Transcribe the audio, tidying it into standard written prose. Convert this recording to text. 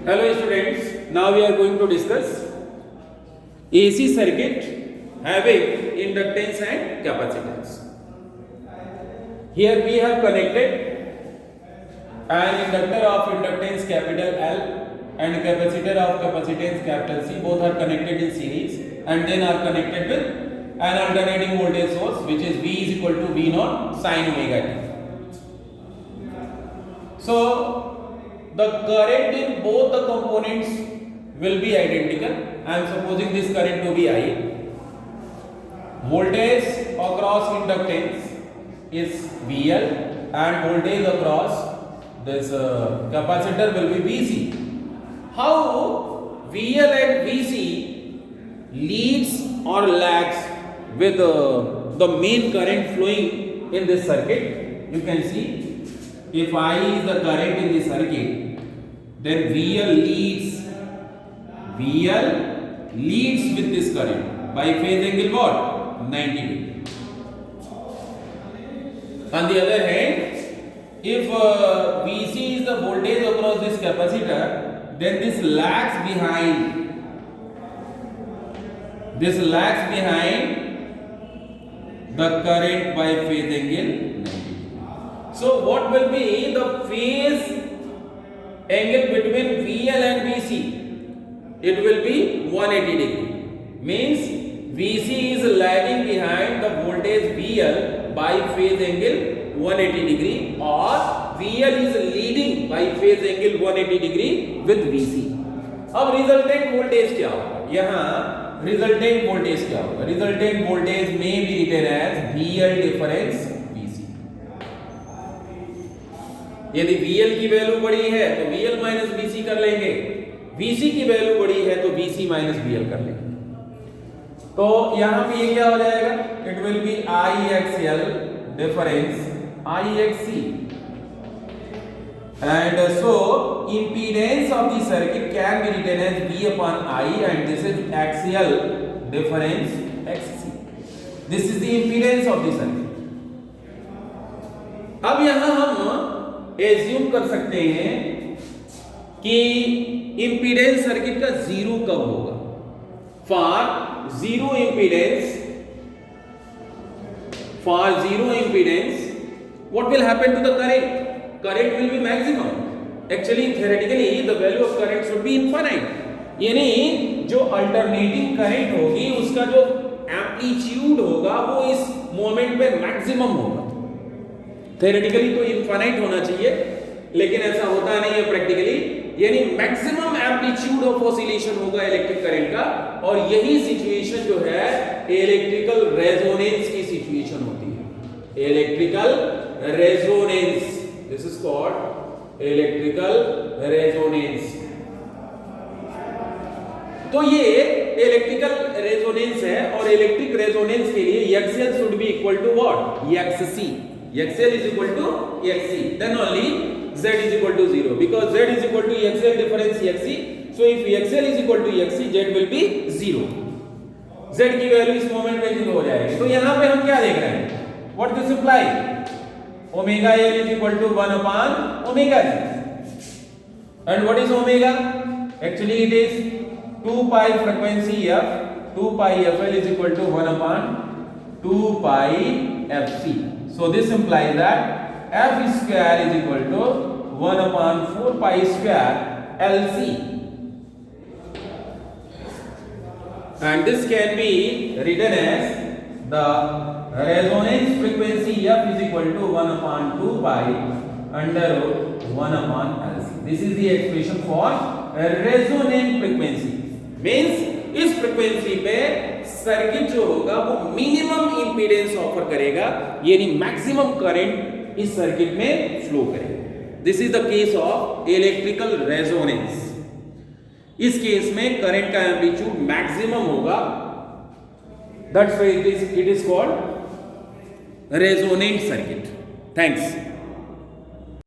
Hello students, now we are going to discuss AC circuit having inductance and capacitance. Here we have connected an inductor of inductance capital L and capacitor of capacitance capital C. Both are connected in series and then are connected with an alternating voltage source which is V is equal to V naught sin omega t. So the current in both the components will be identical. I am supposing this current to be I. Voltage across inductance is VL and voltage across this capacitor will be VC. How VL and VC leads or lags with the main current flowing in this circuit? You can see if I is the current in the circuit, then VL leads with this current by phase angle what? 90 degree. On the other hand, if VC is the voltage across this capacitor, then this lags behind the current by phase angle 90 degree. So what will be the phase angle between VL and VC? It will be 180 degree. Means VC is lagging behind the voltage VL by phase angle 180 degree, or VL is leading by phase angle 180 degree with VC. अब resultant voltage क्या होगा? यहाँ resultant voltage क्या होगा? Resultant voltage में भी written as VL difference VC. यदि VL की वैल्यू बड़ी है तो VL माइनस VC कर लेंगे, VC की वैल्यू बड़ी है तो VC माइनस VL कर लेंगे. तो यहां पे ये क्या हो जाएगा? It will be IXL difference IXC, and so impedance of the circuit can be written as V upon I, and this is axial difference XC. This is the impedance of the circuit. अब यहां हम assume कर सकते हैं कि impedance circuit का zero कब होगा. For zero impedance what will happen to the current? Current will be maximum. Actually theoretically the value of current should be infinite. यानी जो अल्टरनेटिंग करंट होगी उसका जो एम्पलीट्यूड होगा वो इस मोमेंट पे मैक्सिमम होगा. थ्योरेटिकली तो इनफाइनाइट होना चाहिए, लेकिन ऐसा होता नहीं है प्रैक्टिकली. यानी मैक्सिमम एम्पलीट्यूड ऑफ ऑसिलेशन होगा इलेक्ट्रिक करंट का, और यही सिचुएशन जो है इलेक्ट्रिकल रेजोनेंस की सिचुएशन होती है. Electrical resonance, this is called electrical resonance. तो ये इलेक्ट्रिकल रेजोनेंस है, और इलेक्ट्रिक रेजोनेंस के लिए XL should be equal to what? XC. XL is equal to XC, then only Z is equal to 0, because Z is equal to XL difference XC. So if XL is equal to XC, Z will be 0. Z की value इस moment में 0 हो जाएगी. तो यहाँ पे हम क्या देख रहे हैं? What this imply? Omega L is equal to 1 upon omega G. And what is omega? Actually it is 2 pi frequency F. 2 pi FL is equal to 1 upon 2 pi FC. So this implies that F square is equal to 1 upon 4 pi square LC, and this can be written as the resonance frequency F is equal to 1 upon 2 pi under root 1 upon LC. This is the expression for resonant frequency. Means इस frequency पे circuit जो होगा वो minimum impedance offer करेगा, यानी maximum current इस circuit में flow करेगा. This is the case of electrical resonance. इस केस में करंट का एम्पलीट्यूड मैक्सिमम होगा. That's why it is called resonant circuit. Thanks.